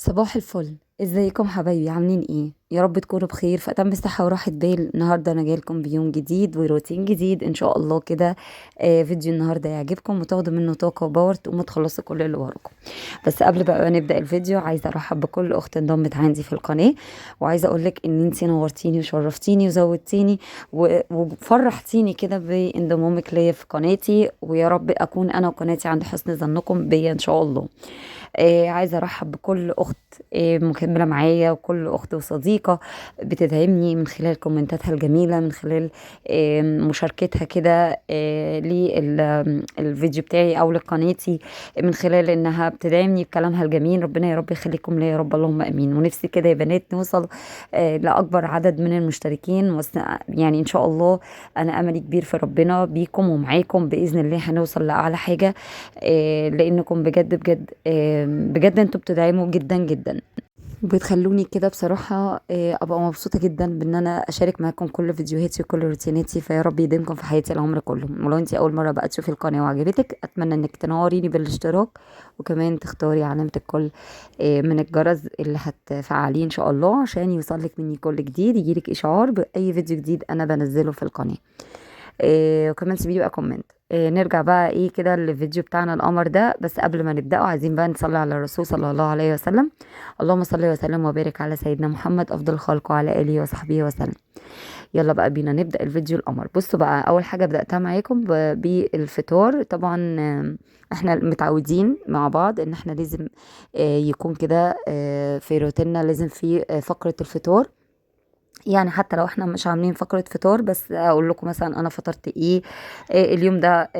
صباح الفل. ازيكم حبايبي؟ عاملين ايه؟ يا رب تكونوا بخير في اتم صحه وراحه بال. النهارده انا جايلكم بيوم جديد وروتين جديد ان شاء الله كده. فيديو النهارده يعجبكم وتاخدوا منه طاقه وباور تقوموا تخلصوا كل اللي وراكم. بس قبل بقى نبدا الفيديو عايزه ارحب بكل اخت انضمت عندي في القناه، وعايزه اقول لك ان انتي نورتيني وشرفتيني وزودتيني وفرحتيني كده بانضمامك ليا في قناتي، ويا رب اكون انا وقناتي عند حسن ظنكم بيا ان شاء الله. عايزة أرحب بكل أخت مكملة معايا، وكل أخت وصديقة بتدعمني من خلال كومنتاتها الجميلة، من خلال مشاركتها كده للفيديو بتاعي أو لقناتي، من خلال إنها بتدعمني بكلامها الجميل. ربنا يا رب يخليكم ليا يا رب، اللهم آمين. ونفسي كده يا بنات نوصل لأكبر عدد من المشتركين، يعني إن شاء الله أنا أملي كبير في ربنا بيكم ومعاكم بإذن الله هنوصل لأعلى حاجة. لانكم بجد بجد بجد انتوا بتدعموا جدا جدا، بتخلوني كده بصراحة ابقى مبسوطة جدا بان انا اشارك معاكم كل فيديوهاتي وكل روتيناتي. فيا رب يديمكم في حياتي العمر كله. ولو انتي اول مرة بقى تشوفي القناة وعجبتك، اتمنى انك تنوريني بالاشتراك، وكمان تختاري علامة الكل من الجرس اللي هتفعليه ان شاء الله عشان يوصلك مني كل جديد، يجيلك اشعار باي فيديو جديد انا بنزله في القناة. وكمان سيبيلي بقى كومنت. نرجع بقى ايه كده للفيديو بتاعنا القمر ده. بس قبل ما نبدأه عايزين بقى نصلي على الرسول صلى الله عليه وسلم. اللهم صل وسلم وبارك على سيدنا محمد افضل الخلق وعلى اله وصحبه وسلم. يلا بقى بينا نبدأ الفيديو القمر. بصوا بقى، اول حاجة بدأتها معاكم بالفطار. طبعا احنا متعودين مع بعض ان احنا لازم يكون كده في روتيننا لازم في فقرة الفطار. يعني حتى لو احنا مش عاملين فقرة فطار، بس اقول لكم مثلا انا فطرت ايه اليوم ده،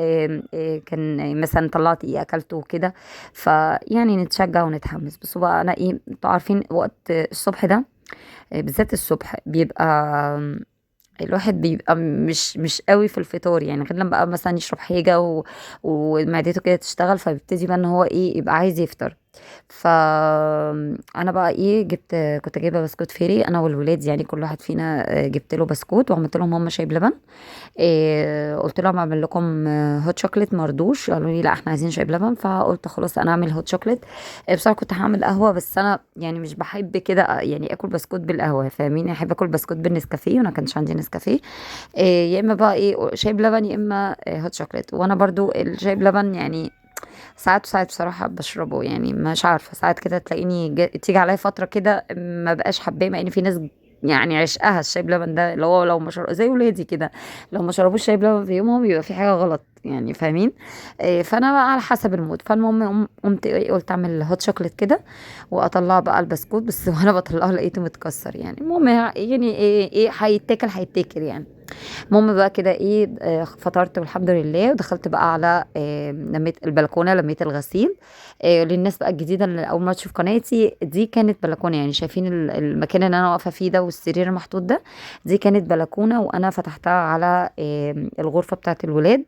كان مثلا طلعت ايه اكلته كده. فيعني نتشجع ونتحمس. بس بقى انا ايه، انتوا عارفين وقت الصبح ده بالذات الصبح بيبقى الواحد بيبقى مش قوي في الفطار، يعني غير لما بقى مثلا يشرب حاجة ومعدته كده تشتغل، فبيبتدي بقى ان هو ايه يبقى عايز يفطر. فانا بقى ايه جبت، كنت جايبه بسكوت فيري انا والولاد، يعني كل واحد فينا جبت له بسكوت وعملت لهم هم شاي بلبن. قلت لهم اعمل لكم هوت شوكليت، مرضوش قالوا لي لا احنا عايزين شاي بلبن، فقلت خلاص انا اعمل هوت شوكليت. بصراحه كنت هعمل قهوه، بس انا يعني مش بحب كده يعني اكل بسكوت بالقهوه، فاهمين؟ احب اكل بسكوت بالنسكافيه، وانا كانش عندي نسكافيه. يا اما بقى ايه شاي بلبن، يا اما هوت شوكليت. وانا برضو الشاي بلبن يعني ساعات وساعات بصراحة بشربه، يعني مش عارفة ساعات كده تلاقيني تيجي عليا فترة كده ما بقاش حباه، مع ان في ناس يعني عشقها الشاي بلبن ده، اللي هو لو ما شرب زي ولادي كده، لو ما شربوش شاي بلبن في يومهم يبقى في حاجة غلط، يعني فاهمين؟ فانا بقى على حسب المود. فالمهم قمت قلت اعمل هوت شوكليت كده واطلع بقى البسكوت بس وانا بطلعه لقيته متكسر. يعني المهم يعني ايه هيتاكل هيتاكل يعني. المهم بقى كده ايه فطرت والحمد لله، ودخلت بقى على لميت البلكونه، لميت الغسيل. للناس بقى الجديده اللي اول مره تشوف قناتي، دي كانت بلكونه، يعني شايفين المكان اللي انا واقفه فيه ده والسرير المحطوط ده، دي كانت بلكونه وانا فتحتها على الغرفه بتاعت الولاد.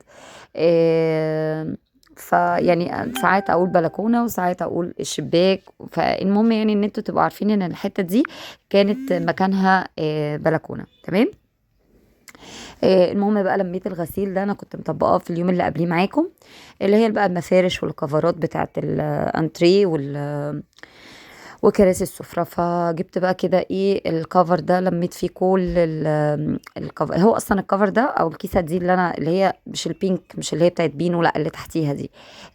فيعني ساعات اقول بلكونه وساعات اقول الشباك. فالمهم يعني ان انتوا تبقوا عارفين ان الحته دي كانت مكانها بلكونه. تمام. المهم بقى لميت الغسيل ده، انا كنت مطبقاه في اليوم اللي قبليه معاكم، اللي هي بقى المفارش والكفرات بتاعت الانتريه وكراسي السفرة. فجبت بقى كده ايه الكفر ده، لميت فيه كل الكفر. هو اصلا الكفر ده او الكيسة دي اللي انا اللي هي مش البينك، مش اللي هي بتاعت بينو، لا اللي تحتيها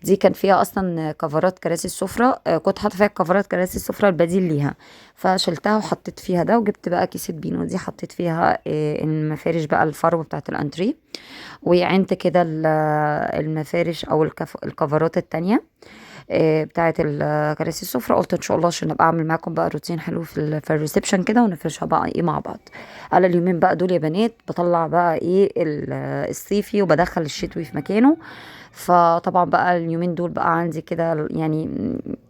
دي كان فيها اصلا كفرات كراسي السفرة. كنت حاطه فيها كفرات كراسي السفرة البديل ليها، فشلتها وحطيت فيها ده. وجبت بقى كيسة بينو دي حطيت فيها المفارش بقى الفرو بتاعت الانتريه، وعينت كده المفارش او الكفرات التانية بتاعه كراسي السفرة. قلت ان شاء الله عشان ابقى اعمل معاكم بقى روتين حلو في الريسبشن كده، ونفرشها بقى ايه مع بعض. على اليومين بقى دول يا بنات بطلع بقى ايه الصيفي وبدخل الشتوي في مكانه. فطبعا بقى اليومين دول بقى عندي كده يعني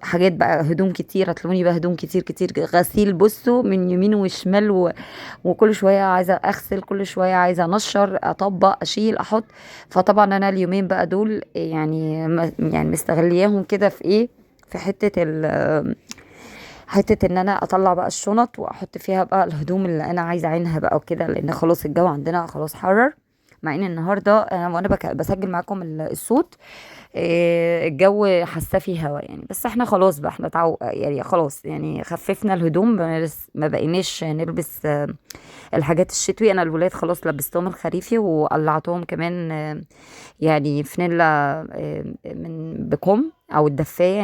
حاجات بقى، هدوم كتير، هتلاقوني بقى هدوم كتير كتير غسيل، بصوا من يمين وشمال وكل شويه عايزه اغسل، كل شويه عايزه انشر اطبق اشيل احط. فطبعا انا اليومين بقى دول يعني يعني مستغلياهم كده في ايه، في حته ان انا اطلع بقى الشنط واحط فيها بقى الهدوم اللي انا عايزه اعينها بقى وكده، لان خلاص الجو عندنا خلاص حرر. مع ان النهارده وانا بسجل معاكم الصوت الجو حاسه فيه هوا يعني. بس احنا خلاص بقى، احنا يعني خلاص يعني خففنا الهدوم، ما بقيناش نلبس الحاجات الشتوي. انا الولاد خلاص لبستهم الخريفي وقلعتهم كمان يعني فانيلا من بكم او الدفايه.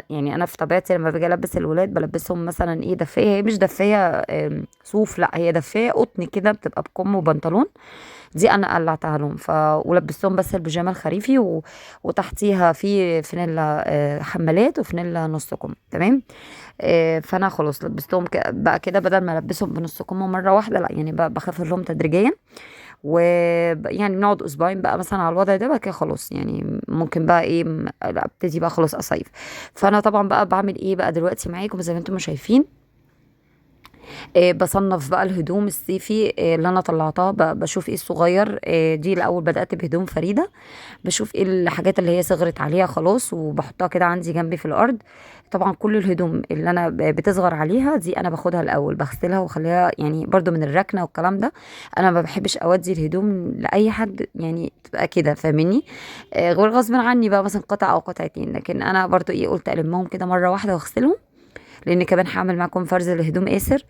يعني انا في طبيعتي لما باجي البس الولاد بلبسهم مثلا ايه دفايه، هي مش دفايه صوف، لا هي دفايه قطن كده بتبقى بكم وبنطلون. دي انا قلعتها لهم ولبستهم بس البيجامه الخريفي وتحتيها في فانيلا حمالات وفانيلا نص كم. تمام. فانا خلاص لبستهم بقى كده، بدل ما البسهم بنص كم مره واحده، لا يعني بقى بخفف لهم تدريجيا. ويعني بنقعد اسبوعين بقى مثلا على الوضع ده، بقى كده خلاص يعني ممكن بقى ايه لا ابتدي بقى خلاص اصيف. فانا طبعا بقى بعمل ايه بقى دلوقتي معاكم زي ما انتم شايفين. بصنف بقى الهدوم الصيفي اللي انا طلعتها، بشوف ايه الصغير. دي الاول بدأت بهدوم فريدة، بشوف ايه الحاجات اللي هي صغرت عليها خلاص وبحطها كده عندي جنبي في الارض. طبعا كل الهدوم اللي انا بتصغر عليها دي انا باخدها الاول بغسلها واخليها يعني برضو من الركنه والكلام ده. انا ما بحبش اودي الهدوم لاي حد يعني تبقى كده فاهمني. غير غصب عني بقى مثلا قطعه او قطعتين، لكن انا برضو ايه قلت المهم كده مره واحده واغسلهم. لان كمان هعمل معاكم فرز لهدوم اسر.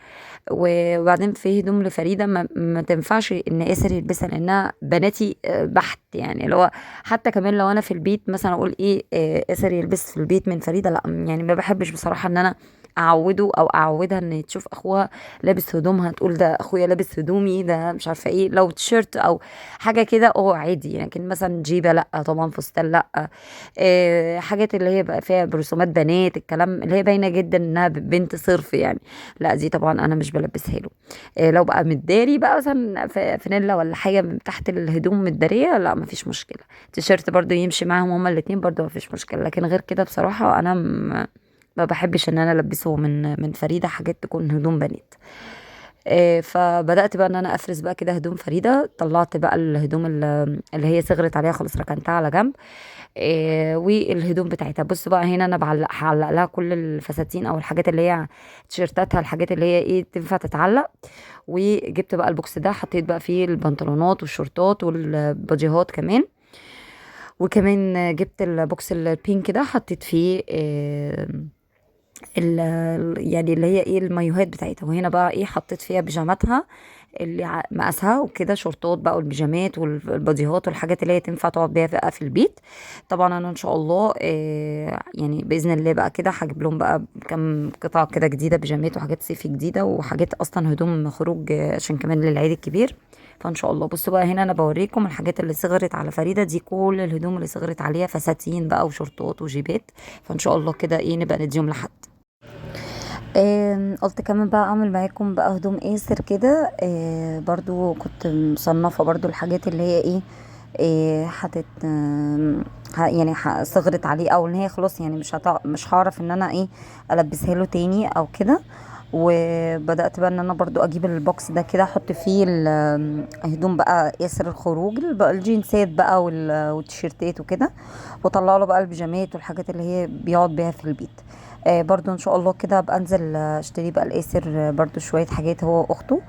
وبعدين في هدوم لفريده ما تنفعش ان اسر يلبسها لانها بناتي بحت يعني، اللي هو حتى كمان لو انا في البيت مثلا اقول ايه اسر يلبس في البيت من فريده، لا يعني ما بحبش بصراحه ان انا اعوده او اعودها ان تشوف اخوها لابس هدومها تقول ده اخويا لابس هدومي، ده مش عارفه ايه. لو تيشيرت او حاجه كده عادي، لكن مثلا جيبه لا، طبعا فستان لا. حاجات اللي هي بقى فيها برسومات بنات، الكلام اللي هي باينه جدا انها بنت صرف يعني، لا دي طبعا انا مش بلبسها له. لو بقى متداري بقى مثلا فانيلا ولا حاجه من تحت الهدوم متداريه، لا مفيش مشكله. تيشيرت برضو يمشي معاهم هما الاتنين برضو مفيش مشكله. لكن غير كده بصراحه انا ما بحبش ان انا البسه من فريده حاجات تكون هدوم بنات. فبدات بقى ان انا افرز بقى كده هدوم فريده. طلعت بقى الهدوم اللي هي صغرت عليها خلاص ركنتها على جنب. والهدوم بتاعتها بص بقى هنا انا هعلق لها كل الفساتين او الحاجات اللي هي تيشيرتاتها، الحاجات اللي هي ايه تنفع تتعلق. وجبت بقى البوكس ده حطيت بقى فيه البنطلونات والشورتات والباديهات كمان. وكمان جبت البوكس البينك ده حطيت فيه يعني اللي هي ايه المايوهات بتاعتها. وهنا بقى ايه حطيت فيها بيجاماتها اللي مقاسها وكده، شورتات بقى والبيجامات والباديهات والحاجات اللي هي تنفع تقعد بيها بقى في البيت. طبعا انا ان شاء الله يعني باذن الله بقى كده هجيب لهم بقى كام قطعه كده جديده، بيجامات وحاجات صيفي جديده وحاجات اصلا هدوم خروج عشان كمان للعيد الكبير. فان شاء الله بصوا بقى هنا انا بوريكم الحاجات اللي صغرت على فريده دي، كل الهدوم اللي صغرت عليها فساتين بقى وشورتات وجيبات. فان شاء الله كده ايه نبقى نديهم لحد. قلت كمان بقى اعمل معاكم بقى هدوم قاسر كده. برضو كنت مصنفة برضو الحاجات اللي هي ايه حتت يعني صغرت عليه او ان هي خلاص يعني مش هعرف ان انا ايه البسها له تاني او كده. وبدأت بقى ان انا برضو اجيب البوكس ده كده احط فيه الهدوم بقى ياسر الخروج بقى الجينزات بقى والتيشيرتات وكده. واطلع له بقى البيجامات والحاجات اللي هي بيقعد بيها في البيت. برضو ان شاء الله كده ابقى انزل اشتري بقى الاسر برضو شوية حاجات هو واخته.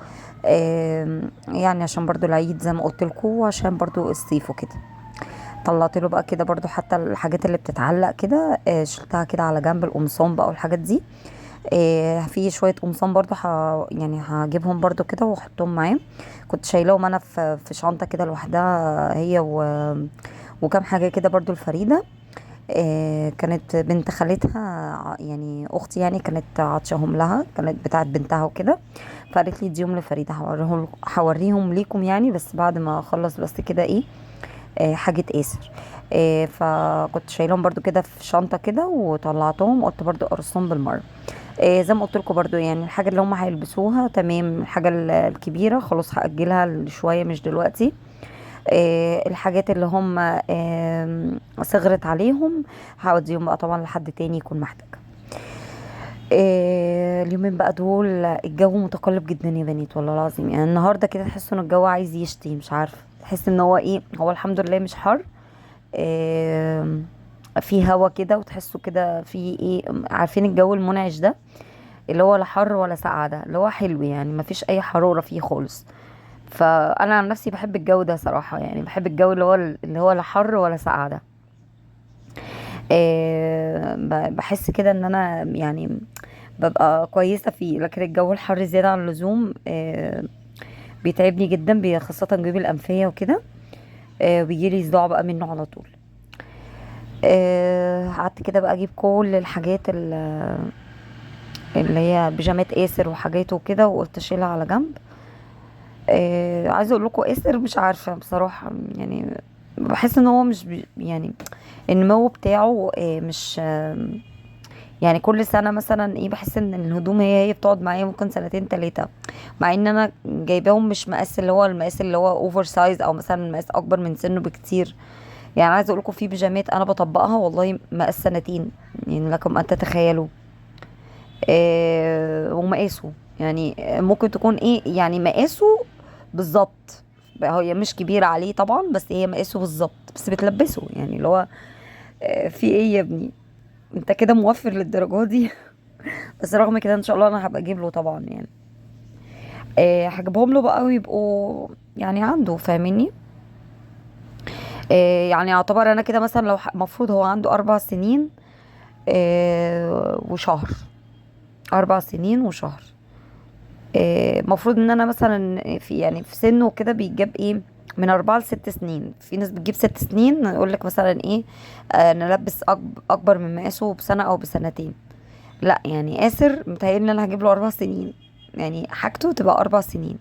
يعني عشان برضو العيد زي ما قلت لكم وعشان برضو الصيف وكده. طلعت له بقى كده برضو حتى الحاجات اللي بتتعلق كده شلتها كده على جنب، القمصان بقى والحاجات دي. في شويه قمصان برضو يعني هجيبهم برضو كده واحطهم معاه. كنت شايلاهم انا في شنطه كده لوحدها هي وكم حاجه كده برضو الفريده. كانت بنت خالتها يعني اختي يعني كانت عطشهم لها، كانت بتاعت بنتها وكده. فقالت لي اديهم لفريده هوريهم ليكم يعني، بس بعد ما اخلص بس كده ايه حاجة اسر. فكنت شايلهم برضو كده في شنطة كده وطلعتهم قلت برضو ارصهم بالمرة. زي ما قلت لكم برضو يعني الحاجة اللي هم هيلبسوها تمام، الحاجة الكبيرة خلاص هأجلها شوية مش دلوقتي. الحاجات اللي هم صغرت عليهم هوديهم بقى طبعا لحد تاني يكون محتاج. اليومين بقى دول الجو متقلب جدا يا بنات والله العظيم. يعني النهارده كده تحس ان الجو عايز يشتي، مش عارفه تحس ان هو ايه، هو الحمد لله مش حر. آم، في هوا كده وتحسوا كده في ايه، عارفين الجو المنعش ده اللي هو لا حر ولا ساقعه، ده اللي هو حلو يعني مفيش اي حراره فيه خالص. فانا عن نفسي بحب الجو ده صراحه، يعني بحب الجو اللي هو لا حر ولا ساقعه ده. بحس كده ان انا يعني ببقى كويسة فيه. لكن الجو الحر زيادة عن اللزوم بيتعبني جدا، خاصة جيوبي الأنفية وكده. بيجيلي صداع بقى منه على طول. قعدت كده بقى اجيب كل الحاجات اللي هي بيجامات اسر وحاجات وكده، وقلت اشيلها على جنب. عايزه اقول لكم اسر مش عارفه بصراحه، يعني بحس ان هو مش يعني النمو بتاعه مش يعني كل سنه مثلا ايه، بحس ان الهدوم هي بتقعد معايا ممكن سنتين تلاتة، مع ان انا جايباهم مش مقاس اللي هو المقاس اللي هو اوفر سايز، او مثلا مقاس اكبر من سنه بكتير. يعني عايزه اقول لكم في بيجامات انا بطبقها والله مقاس سنتين، يعني لكم ان تتخيلوا. ومقاسه يعني ممكن تكون ايه، يعني مقاسه بالظبط. هي مش كبيرة عليه طبعا، بس هي مقاسه بالظبط، بس بتلبسه يعني اللي هو في ايه يا ابني، انت كده موفر للدرجة دي؟ بس رغم كده ان شاء الله انا هبقى اجيب له طبعا يعني. هجيبهم له بقى ويبقوا يعني عنده، فاهميني؟ يعني يعتبر انا كده مثلا لو المفروض هو عنده 4 سنين وشهر. 4 سنين وشهر. المفروض ان انا مثلا في يعني في سنه كده بيجاب ايه، من 4 ل6 سنين. في ناس بتجيب 6 سنين، يقول لك مثلا ايه، نلبس اكبر من مقاسه بسنة او بسنتين. لا يعني آسر متهيألي ان انا هجيب له 4 سنين، يعني حاجته تبقى 4 سنين،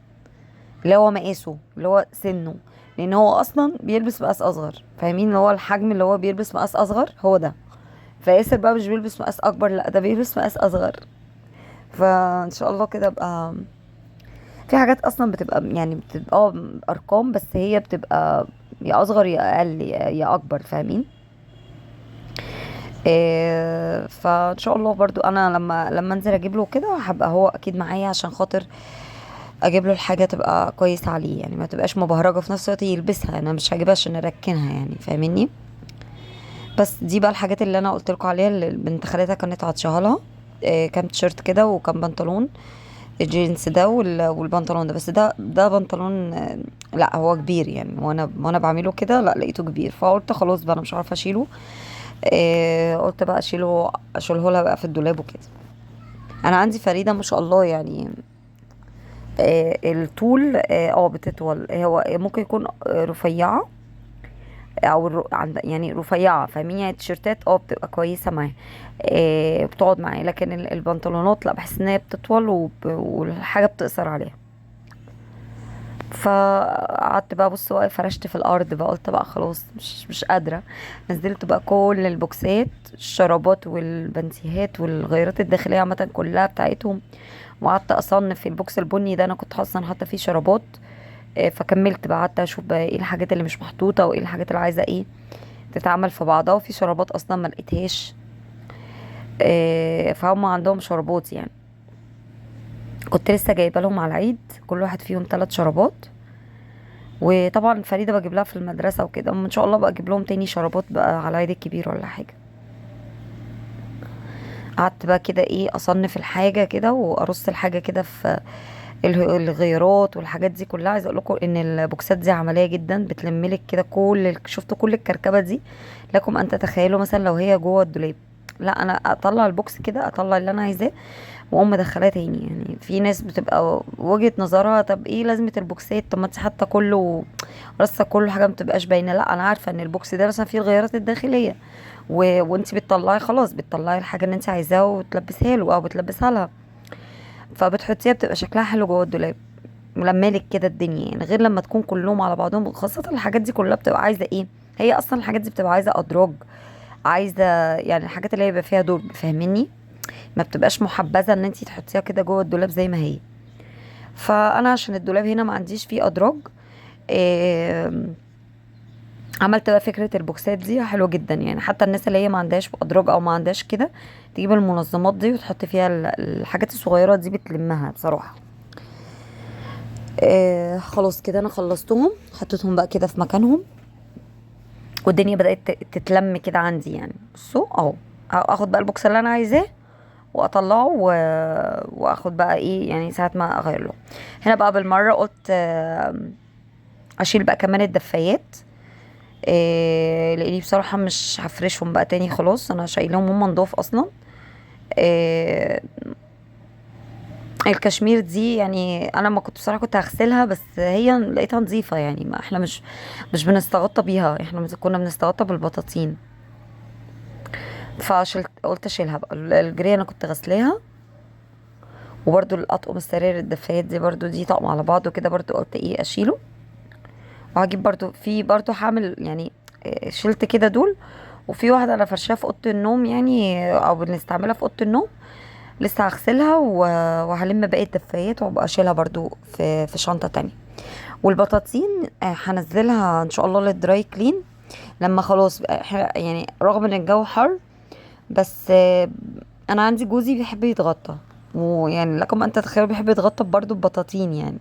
اللي هو مقاسه اللي هو سنه، لان هو اصلا بيلبس مقاس اصغر، فاهمين؟ اللي هو الحجم اللي هو بيلبس مقاس اصغر هو ده. فياسر بقى مش بيلبس مقاس اكبر، لا ده بيلبس مقاس اصغر. فان شاء الله كده ابقى في حاجات اصلا بتبقى يعني بتبقى ارقام، بس هي بتبقى يا اصغر يا اقل يا اكبر، فاهمين؟ فان شاء الله برضو انا لما انزل اجيب له كده هبقى هو اكيد معايا، عشان خاطر اجيب له الحاجه تبقى كويسه عليه، يعني ما تبقاش مبهرجه في نفس الوقت يلبسها. انا مش هجيبها عشان اركنها يعني، فاهميني؟ بس دي بقى الحاجات اللي انا قلت لكم عليها، اللي بنت خالتها كانت عطشها لها. كام تيشيرت كده وكام بنطلون، الجينز ده والبنطلون ده. بس ده بنطلون لا هو كبير يعني، وانا بعمله كده لا لقيته كبير، فقلت خلاص بقى انا مش عارفه اشيله. قلت بقى اشيله لها بقى في الدولاب وكده. انا عندي فريده ما شاء الله يعني. الطول بتطول، هو ممكن يكون رفيعه، او يعني رفيعه، فاهمين؟ يعني التيشيرتات بتبقى كويسه معايا، بتقعد معايا. لكن البنطلونات لا، بحس ان هي بتطول والحاجه بتقصر عليها. فقعدت بقى بص واقف فرشت في الارض بقى، قلت بقى خلاص مش قادره. نزلت بقى كل البوكسات، الشرابات والبنسيهات والغيارات الداخليه عامه كلها بتاعتهم، وقعدت اصنف في البوكس البني ده. انا كنت اصلا حاطه فيه شرابات، فكملت بقى قعدت اشوف بقى ايه الحاجات اللي مش محطوطه، وايه الحاجات اللي عايزه ايه تتعمل في بعضها. وفي شرابات اصلا ما لقيتهاش، فهم عندهم شرابات يعني. كنت لسه جايبه لهم على العيد كل واحد فيهم 3 شرابات. وطبعا فريده بجيب لها في المدرسه وكده، ان شاء الله بقى اجيب لهم تاني شرابات بقى على العيد الكبير ولا حاجه. قعدت بقى كده ايه اصنف الحاجه كده وارص الحاجه كده في الغيارات والحاجات دي كلها. عايزه اقول لكم ان البوكسات دي عمليه جدا، بتلملك كده شفتوا كل الكركبه دي؟ لكم ان تتخيلوا مثلا لو هي جوه الدولاب، لا انا اطلع البوكس كده، اطلع اللي انا عايزاه واقوم مدخلاه تاني. يعني في ناس بتبقى وجهة نظرها طب ايه لازمة البوكسات، طب ما انت حاطه كله رصه كله حاجه ما بتبقاش باينه. لا انا عارفه ان البوكس ده مثلا فيه الغيارات الداخليه، وانت بتطلعي خلاص بتطلعي الحاجه اللي انت عايزاها وتلبسها له او بتلبسها لها، فبتحطيها بتبقى شكلها حلو جوه الدولاب، ململك كده الدنيا يعني. غير لما تكون كلهم على بعضهم، خاصه الحاجات دي كلها بتبقى عايزه ايه، هي اصلا الحاجات دي بتبقى عايزه ادراج، عايزه يعني الحاجات اللي هي بيبقى فيها درج، فاهميني؟ ما بتبقاش محبذه ان انت تحطيها كده جوه الدولاب زي ما هي. فانا عشان الدولاب هنا ما عنديش فيه ادراج، إيه، عملت بقى فكرة البوكسات دي حلوة جدا يعني. حتى الناس اللي هي ما عندهاش ادراج او ما عندهاش كده، تجيب المنظمات دي وتحط فيها الحاجات الصغيرة دي، بتلمها بصراحة. خلاص كده انا خلصتهم، حطيتهم بقى كده في مكانهم، والدنيا بدأت تتلم كده عندي يعني. بصوا اهو، اخد بقى البوكس اللي انا عايزاه واطلعه واخد بقى ايه يعني ساعة ما اغير له. هنا بقى بالمرة قلت اشيل بقى كمان الدفايات. لاني بصراحه مش هفرشهم بقى تاني، خلاص انا شايلهم هم نضاف اصلا. آه، الكشمير دي يعني انا ما كنت بصراحه كنت هغسلها، بس هي لقيتها نظيفه يعني، ما احنا مش بنستغطى بيها، احنا كنا بنستغطى بالبطاطين. فشلت قلت اشيلها بقى. الجري انا كنت غسلاها، وبرده الاطقم السراير الدفايات دي برده دي طقم على بعضه كده، برده قلت ايه اشيله. وهجيب برده في برده هعمل يعني، شلت كده دول. وفي واحده انا فرشاها في اوضه النوم يعني، او بنستعملها في اوضه النوم، لسه هغسلها وهلم باقي الدفايات وابقى اشيلها برضو في شنطة تانية. والبطاطين هنزلها ان شاء الله للدراي كلين لما خلاص بقى يعني رغم ان الجو حر، بس انا عندي جوزي بيحب يتغطى، ويعني لكم انت تتخيلوا بيحب يتغطى برضو ببطاطين يعني.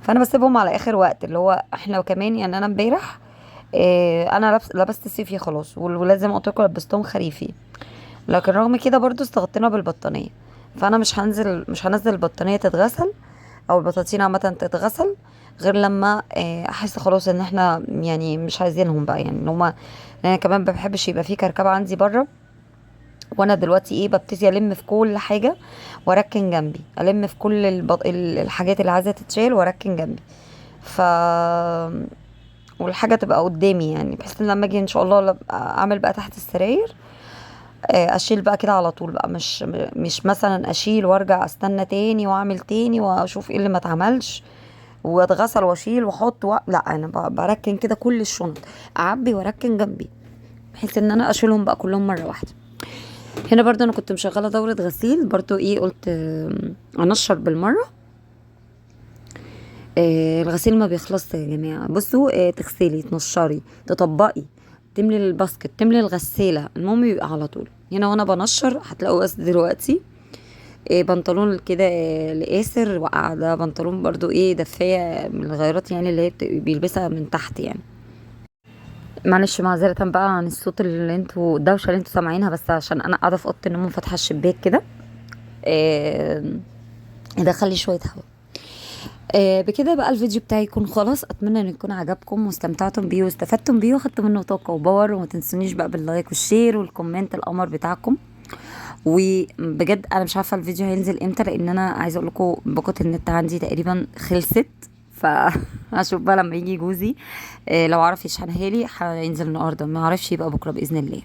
فانا بسيبهم على اخر وقت، اللي هو احنا وكمان يعني انا امبارح انا لبست صيفي خلاص، والولاد زي ما قلت لكم لبستهم خريفي. لكن رغم كده برضو استغطينا بالبطانية. فانا مش هنزل البطانية تتغسل، او البطاطين عامة تتغسل، غير لما احس خلاص ان احنا يعني مش عايزينهم بقى، يعني ان هما، لان انا كمان ما بحبش يبقى في كركبة عندي بره. وانا دلوقتي ايه ببتدي الم في كل حاجة واركن جنبي، الم في كل الحاجات اللي عايزة تتشال واركن جنبي. ف والحاجة تبقى قدامي يعني، بحيث ان لما اجي ان شاء الله اعمل بقى تحت السراير، اشيل بقى كده على طول بقى، مش مثلا اشيل وارجع استنى تاني واعمل تاني واشوف ايه اللي ما اتعملش واتغسل واشيل واحط لا، انا بركن كده كل الشنط، اعبي واركن جنبي، بحيث ان انا اشيلهم بقى كلهم مره واحده. هنا برضو انا كنت مشغله دوره غسيل برضو، ايه قلت انشر بالمره. الغسيل ما بيخلصش يا جماعه، بصوا تغسلي تنشري تطبقي تملي الباسكت تملي الغساله، المهم يبقى على طول. هنا وانا بنشر هتلاقوا بس دلوقتي بنطلون كده لآسر وقع، ده بنطلون برضو ايه دفاية من الغيارات يعني، اللي هي بيلبسها من تحت يعني. معلش معذرة بقى عن الصوت اللي انتوا الدوشة اللي انتوا سامعينها، بس عشان انا قاعدة في اوضة النوم فاتحة الشباك كده يدخل لي شوية هوا. بكده بقى الفيديو بتاعي يكون خلاص، اتمنى ان يكون عجبكم واستمتعتم بيه واستفدتم بيه واخدتم منه طاقة وباور، وما تنسونيش بقى باللايك والشير والكومنت القمر بتاعكم. وبجد انا مش عارفه الفيديو هينزل امتى، لان انا عايزه اقول لكم باقه النت عندي تقريبا خلصت. فهشوف بقى لما يجي جوزي لو عرف يشحنها لي هينزل النهارده، ما عرفش يبقى بكره باذن الله.